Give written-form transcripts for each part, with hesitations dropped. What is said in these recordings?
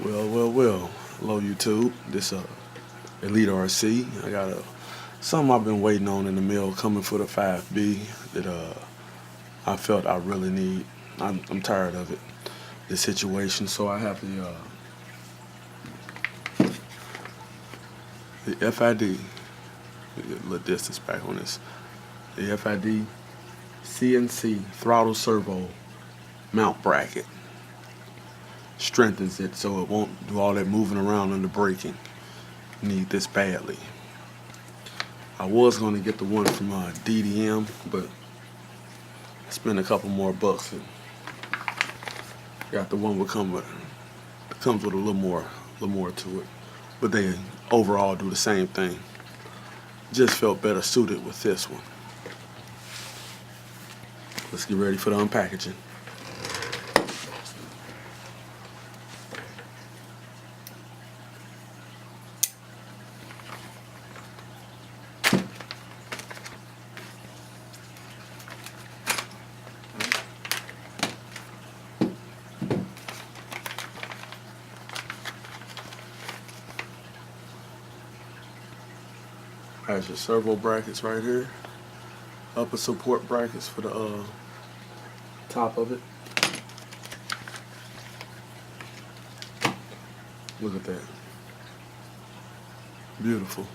Well. Hello YouTube. This Elite RC. I got something I've been waiting on in the mail coming for the 5B that I felt I really need. I'm tired of it, the situation. So I have the FID. Get a little distance back on this. The FID CNC throttle servo mount bracket strengthens it so it won't do all that moving around under braking. Need this badly. I was going to get the one from DDM, but I spent a couple more bucks and got the one that comes with a little more to it. But they overall do the same thing. Just felt better suited with this one. Let's get ready for the unpackaging. Has your servo brackets right here. Upper support brackets for the top of it. Look at that. Beautiful.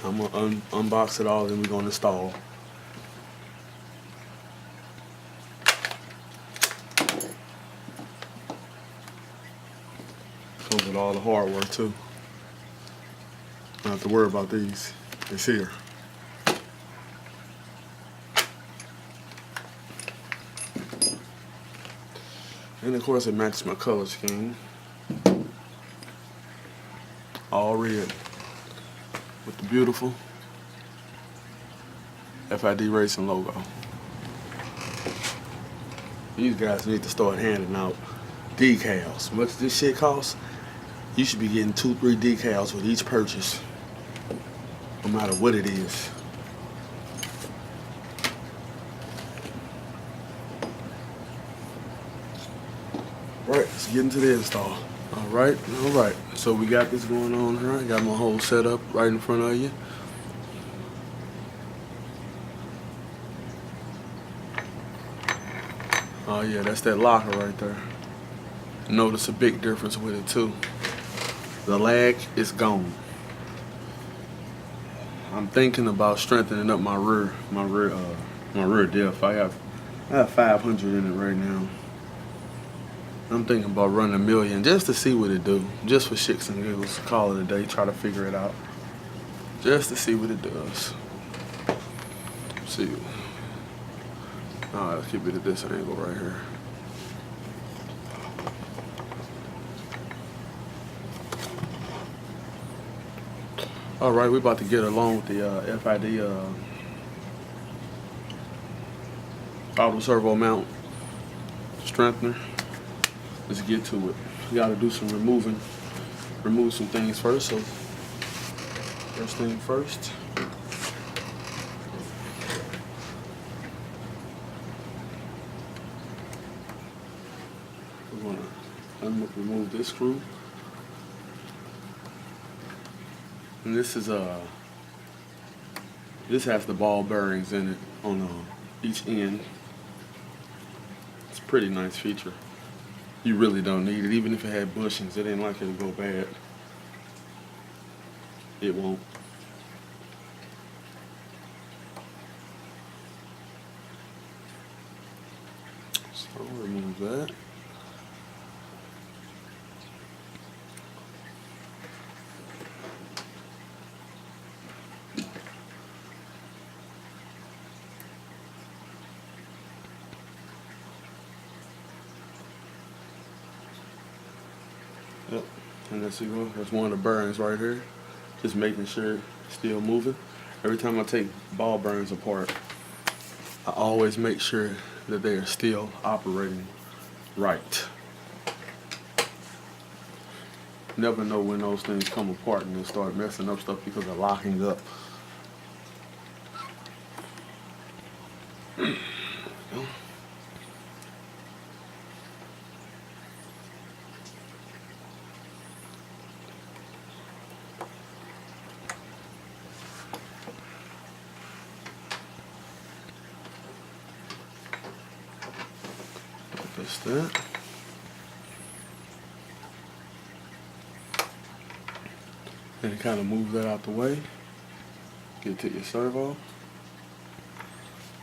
I'm gonna unbox it all and we're gonna install. Comes with all the hardware too. Don't have to worry about these. It's here. And of course it matches my color scheme. All red. With the beautiful FID Racing logo. These guys need to start handing out decals. Much this shit costs, you should be getting 2-3 decals with each purchase, no matter what it is. Right, let's get into the install. All right. So we got this going on here. I got my whole setup right in front of you. Oh yeah, that's that locker right there. Notice a big difference with it too. The lag is gone. I'm thinking about strengthening up my rear diff. I have 500 in it right now. I'm thinking about running 1,000,000 just to see what it do. Just for shits and giggles. Call it a day, try to figure it out. Just to see what it does. See. Let's keep it at this angle right here. Alright, we're about to get along with the FID auto servo mount strengthener. Let's get to it. We gotta do some remove some things first. So first thing first. We're gonna remove this screw. And this has the ball bearings in it on each end. It's a pretty nice feature. You really don't need it. Even if it had bushings, it ain't like it'll go bad. It won't. So remove that. Yep, and there you go. There's one of the bearings right here. Just making sure it's still moving. Every time I take ball bearings apart, I always make sure that they are still operating right. Never know when those things come apart and they start messing up stuff because of locking up. Just that. And kind of move that out the way. Get to your servo.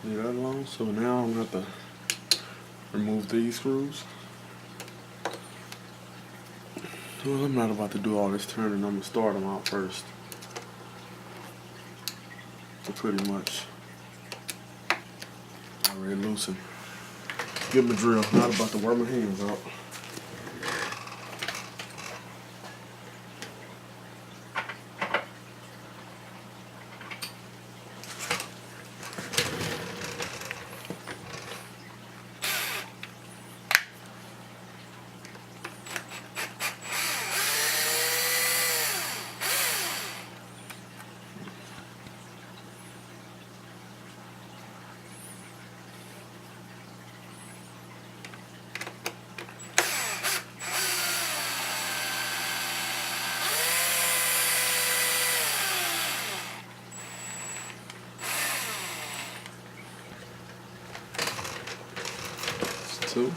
Leave that alone. So now I'm going to have to remove these screws. Well, I'm not about to do all this turning. I'm going to start them out first. They're pretty much already loosened. Give them a drill. Not about to wear my hands out. Two.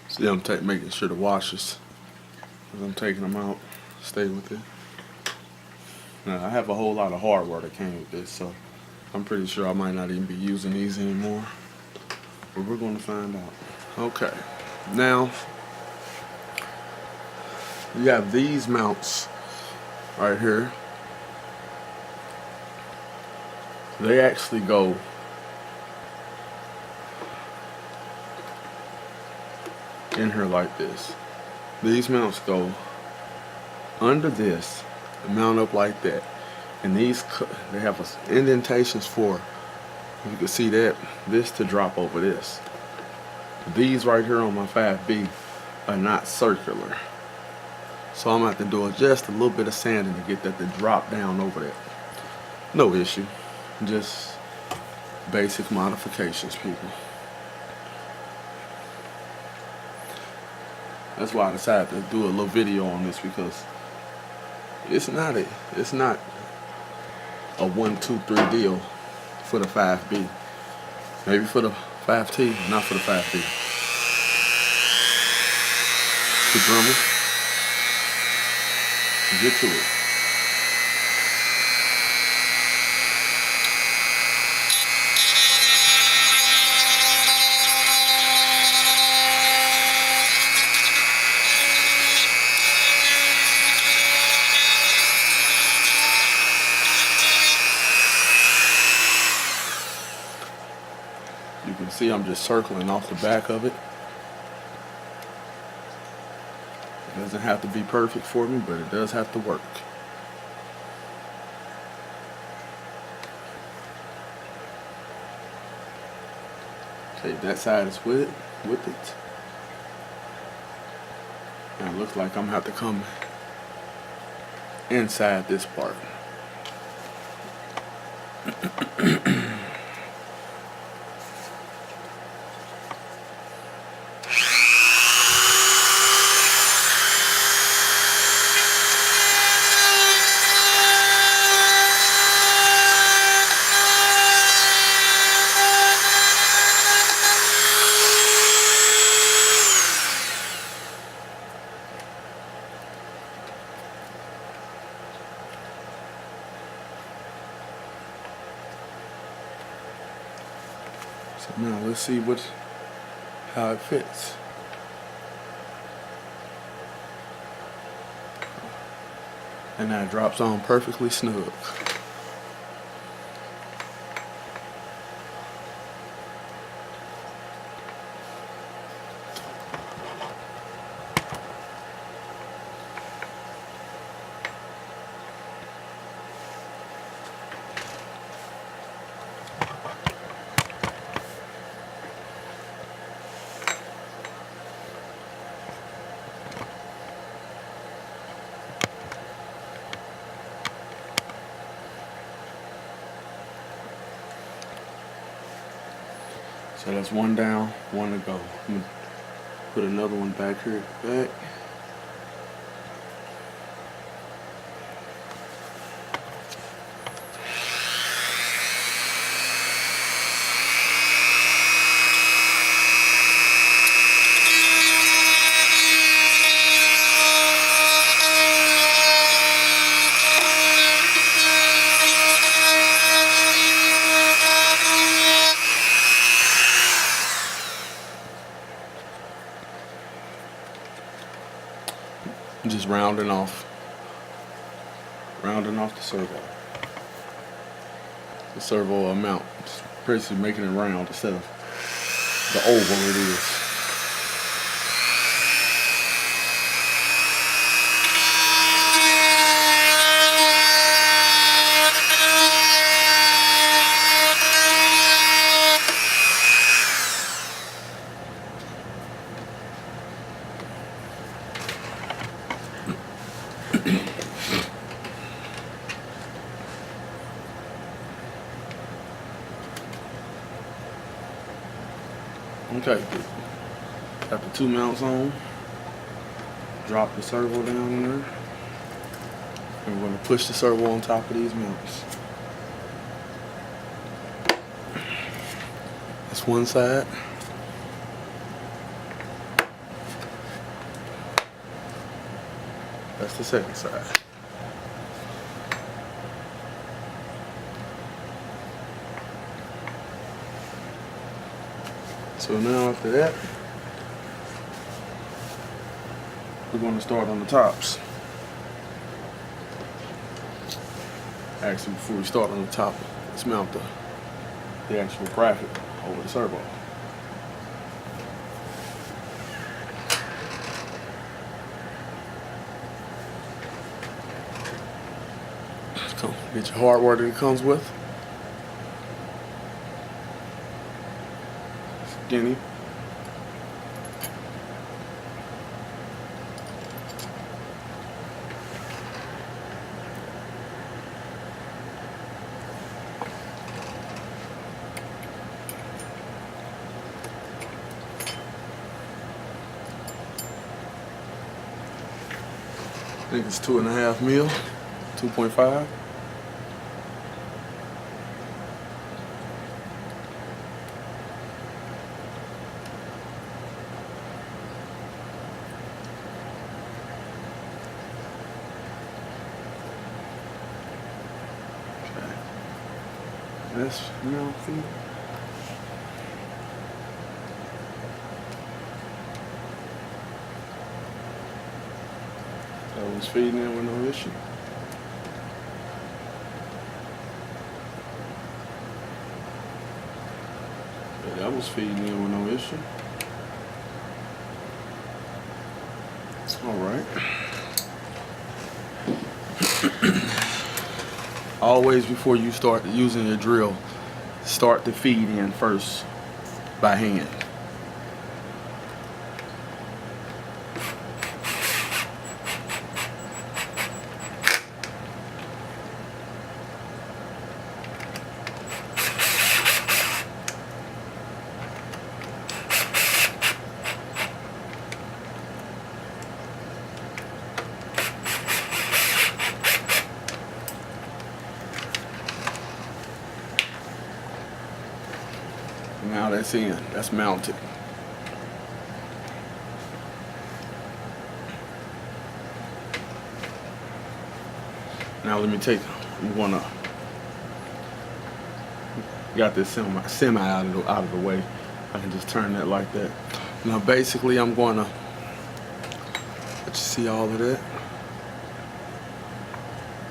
See, I'm making sure the washers, as I'm taking them out, stay with it. Now, I have a whole lot of hardware that came with this, so I'm pretty sure I might not even be using these anymore. But we're going to find out. Okay, now you have these mounts right here. They actually go in here like this. These mounts go under this and mount up like that, and these they have indentations for, you can see that, this to drop over this. These right here on my 5B are not circular, so I'm gonna have to do just a little bit of sanding to get that to drop down over that. No issue, just basic modifications, people. That's why I decided to do a little video on this, because it's not a 1, 2, 3 deal for the 5B. Maybe for the 5T, not for the 5B. The drummer. Get to it. You can see I'm just circling off the back of it. It doesn't have to be perfect for me, but it does have to work. Okay, that side is with it. And it looks like I'm gonna have to come inside this part. So now let's see how it fits. And now it drops on perfectly snug. So that's one down, one to go. I'm gonna put another one back here at the back. Just rounding off the servo. The servo amount, just basically making it round instead of the oval it is. Okay, got the 2 mounts on. Drop the servo down in there. And we're going to push the servo on top of these mounts. That's one side. That's the second side. So now after that, we're going to start on the tops. Actually, before we start on the top, let's mount the actual bracket over the servo. So get your hardware that it comes with. Skinny. I think it's 2.5 mil, 2.5. This mount feed. That was feeding in with no issue. Yeah, that was feeding in with no issue. All right. Always before you start using your drill, start the feed in first by hand. Now that's in, that's mounted. Now let me I'm gonna, got this semi out of the way. I can just turn that like that. Now basically I'm gonna let you see all of that.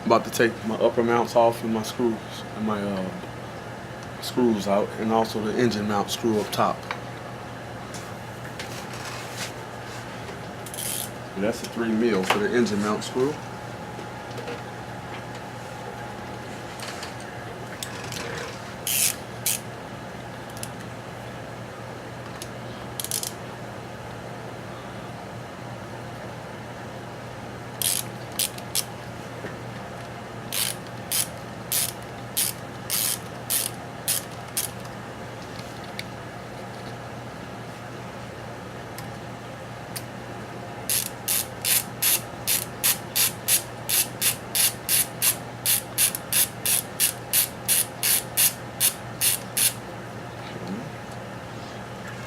I'm about to take my upper mounts off and my screws and my screws out, and also the engine mount screw up top. And that's a 3 mil for the engine mount screw.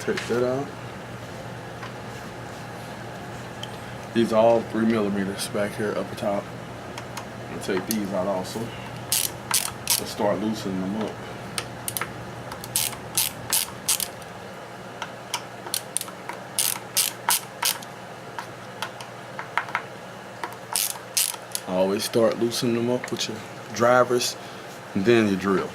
take that out. These are all 3mm back here up top. I'll take these out also. Let's start loosening them up. Always start loosening them up with your drivers and then your drill.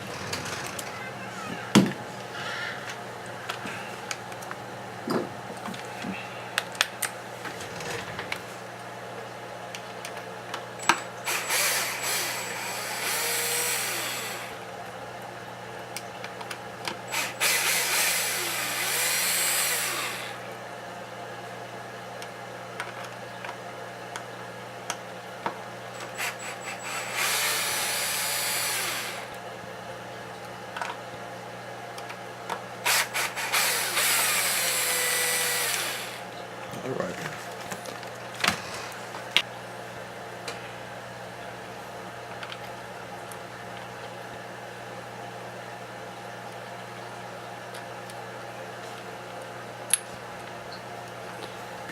All right.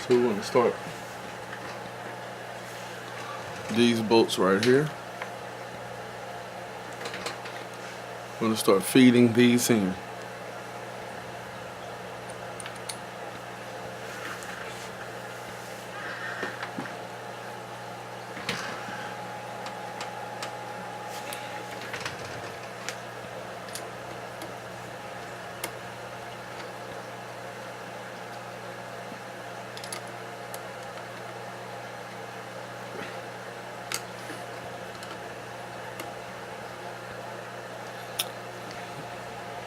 So we're going to start these bolts right here. We're going to start feeding these in.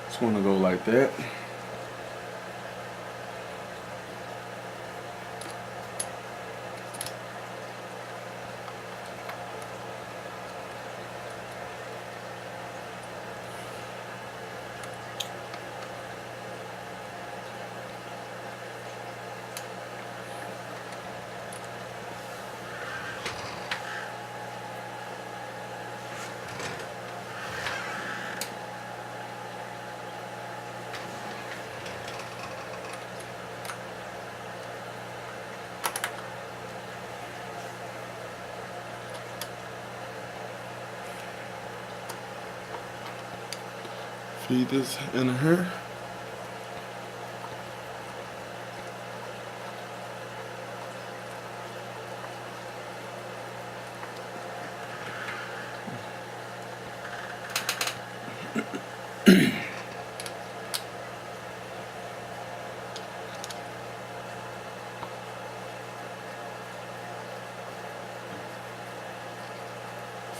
Just want to go like that. Feed this in here.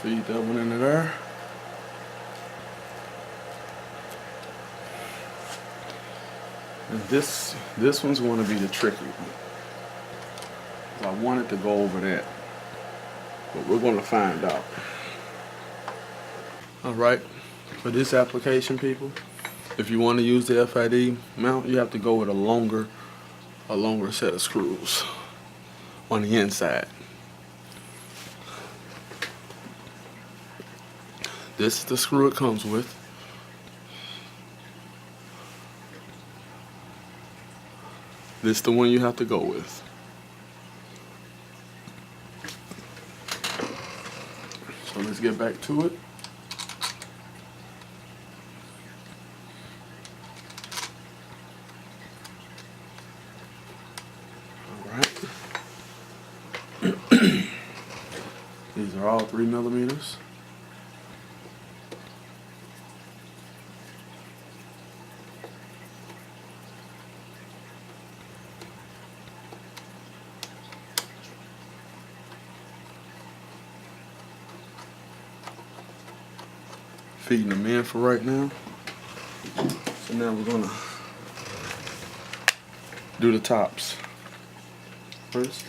Feed that one in there. And this one's going to be the tricky one. I wanted to go over that, but we're going to find out. All right, for this application, people, if you want to use the FID mount, you have to go with a longer set of screws on the inside. This is the screw it comes with. This is the one you have to go with. So let's get back to it. All right. These are all 3mm. Feeding them in for right now. So now we're gonna do the tops first.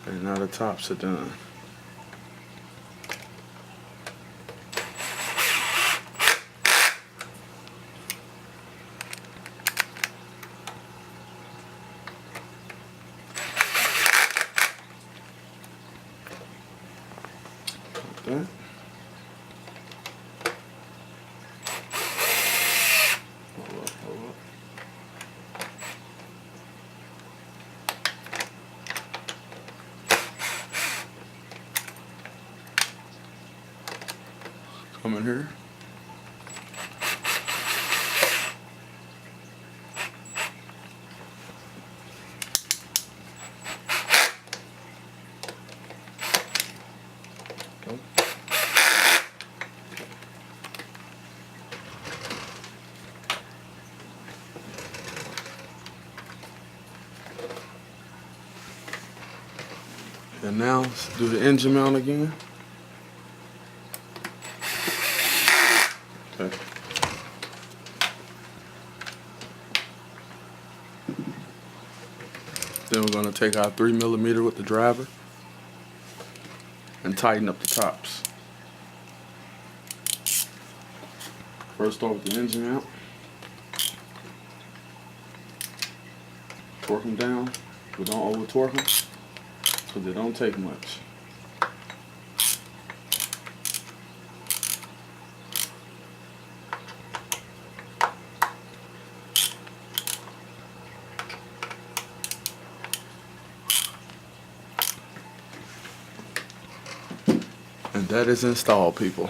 And now the tops are done. in here. And now let's do the engine mount again. Okay. Then we're going to take our 3mm with the driver and tighten up the tops. First start with the engine mount. Torque them down, but don't over torque them because they don't take much. And that is installed, people.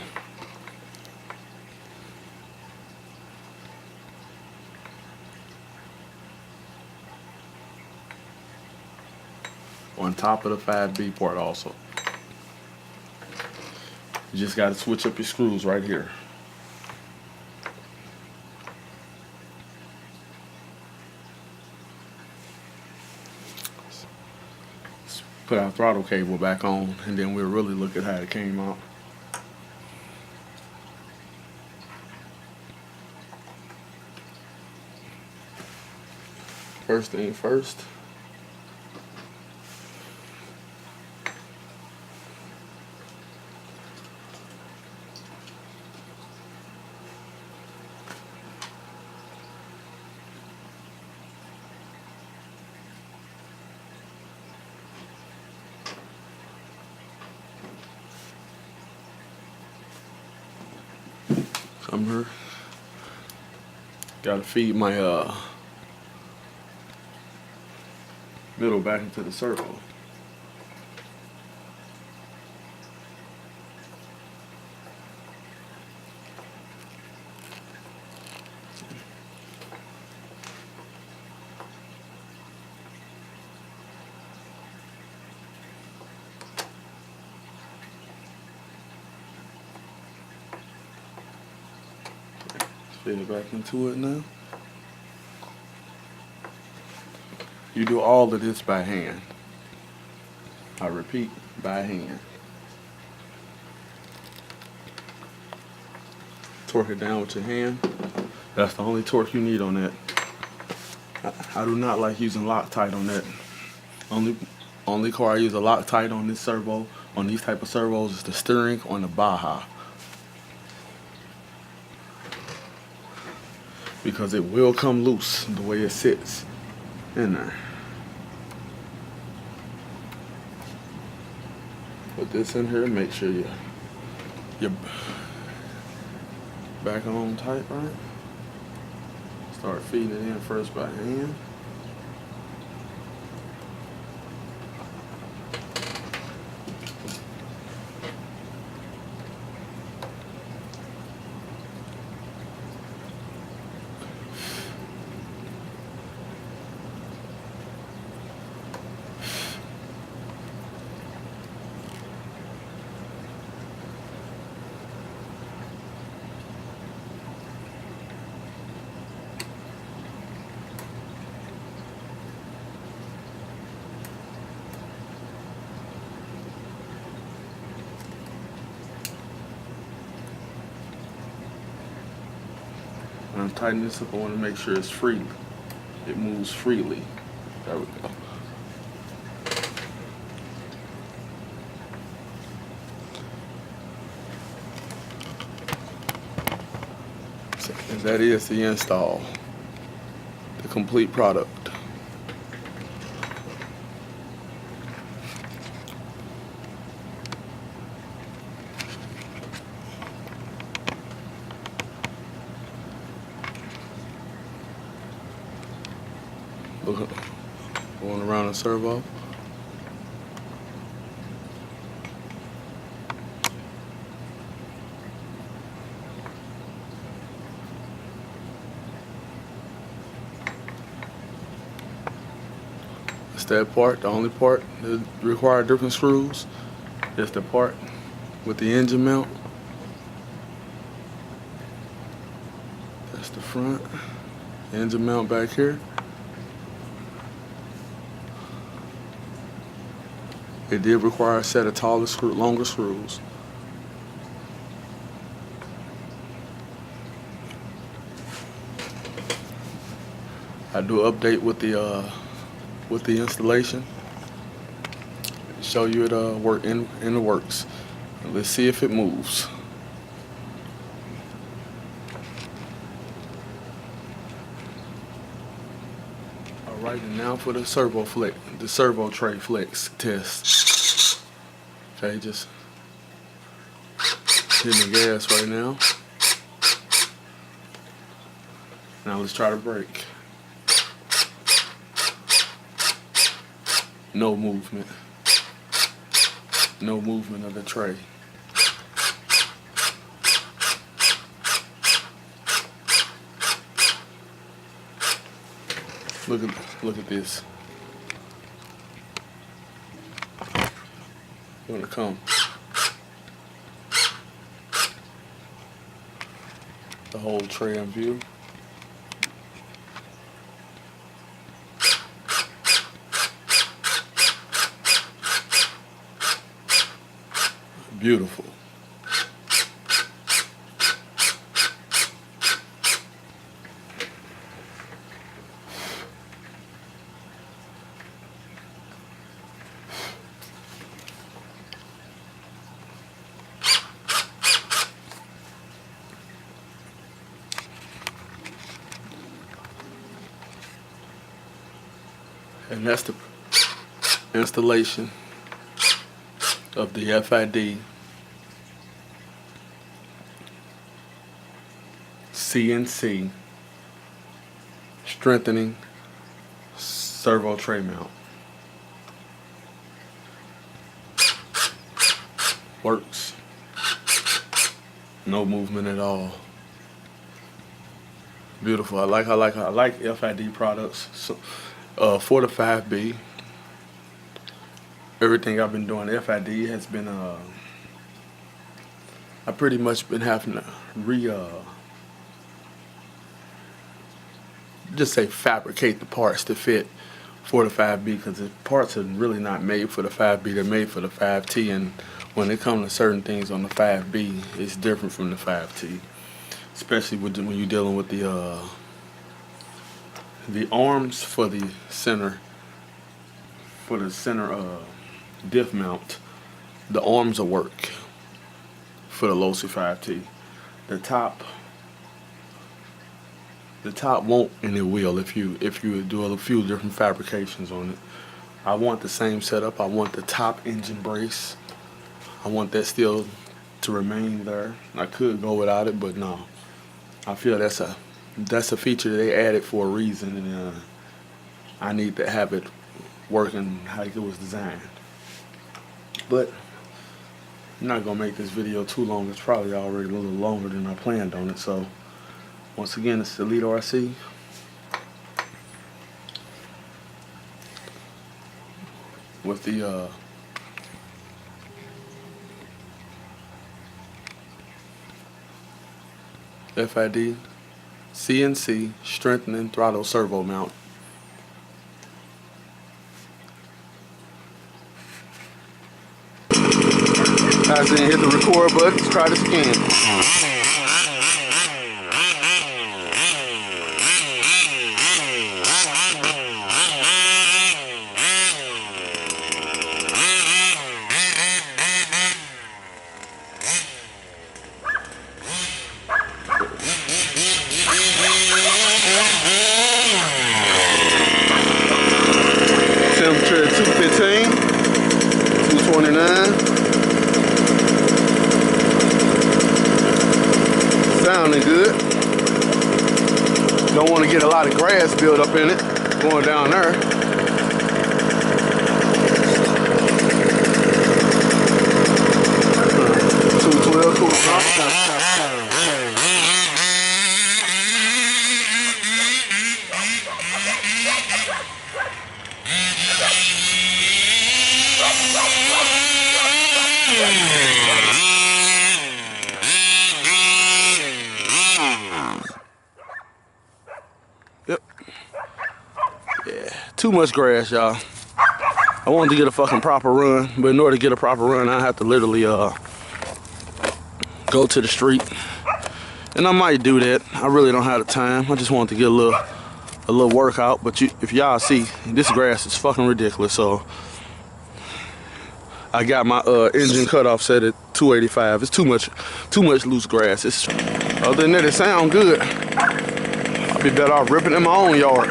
On top of the 5B part also. You just got to switch up your screws right here. Let's put our throttle cable back on and then we'll really look at how it came out. First thing first. Come here. Gotta feed my middle back into the servo. Feed it back into it now. You do all of this by hand. I repeat, by hand. Torque it down with your hand. That's the only torque you need on that. I do not like using Loctite on that. Only car I use a Loctite on this servo, on these type of servos, is the steering on the Baja. Because it will come loose the way it sits in there. Put this in here, make sure you're back on tight, right? Start feeding it in first by hand. When I'm tightening this up, I want to make sure it's free. It moves freely. There we go. So, and that is the install. The complete product. Going around the servo. that part. The only part that requires different screws is the part with the engine mount. That's the front. Engine mount back here. It did require a set of taller longer screws. I do an update with the installation. Show you it work in the works. Let's see if it moves. All right, and now for the servo tray flex test. Okay, just hitting the gas right now. Now let's try to brake. No movement. No movement of the tray. Look at this. Gonna come. The whole tray in view. Beautiful. And that's the installation of the Fid CNC strengthening servo tray mount. Works. No movement at all. Beautiful. I like Fid products. So for the 5B, everything I've been doing Fid has been I pretty much been having to just say fabricate the parts to fit for the 5B, because the parts are really not made for the 5B, they're made for the 5T, and when it comes to certain things on the 5B, it's different from the 5T, especially when you're dealing with the arms for the center diff mount. The arms will work for the Losi 5T. The top won't, and it will if you do a few different fabrications on it. I want the same setup. I want the top engine brace. I want that still to remain there. I could go without it, but no. I feel that's a feature they added for a reason, and I need to have it working how it was designed. But I'm not gonna make this video too long. It's probably already a little longer than I planned on it. So once again, it's the Elite RC. With the Fid CNC strengthening throttle servo mount. I didn't hit the record button. Let's try this again. Temperature at 215, 229. Sounding good. Don't want to get a lot of grass built up in it going down there. Yeah, too much grass, y'all. I wanted to get a fucking proper run, but in order to get a proper run, I have to literally go to the street. And I might do that. I really don't have the time. I just wanted to get a little workout. But if y'all see, this grass is fucking ridiculous. So I got my engine cutoff set at 285. It's too much loose grass. Other than that, it sound good. I'll be better off ripping in my own yard.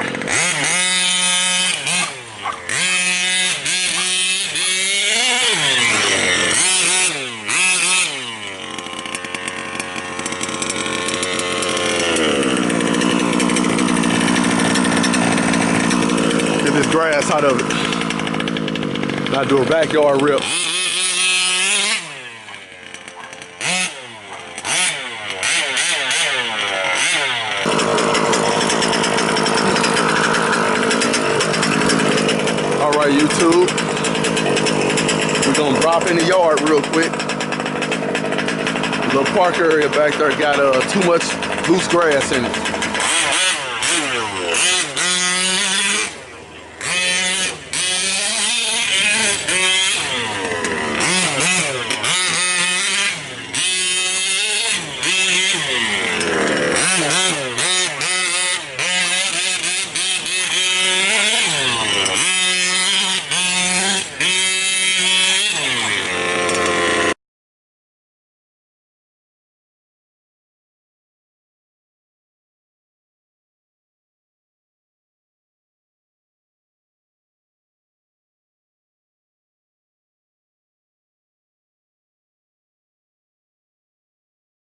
Get this grass out of it. Now do a backyard rip. Alright, YouTube. We're gonna drop in the yard real quick. The little park area back there got too much loose grass in it.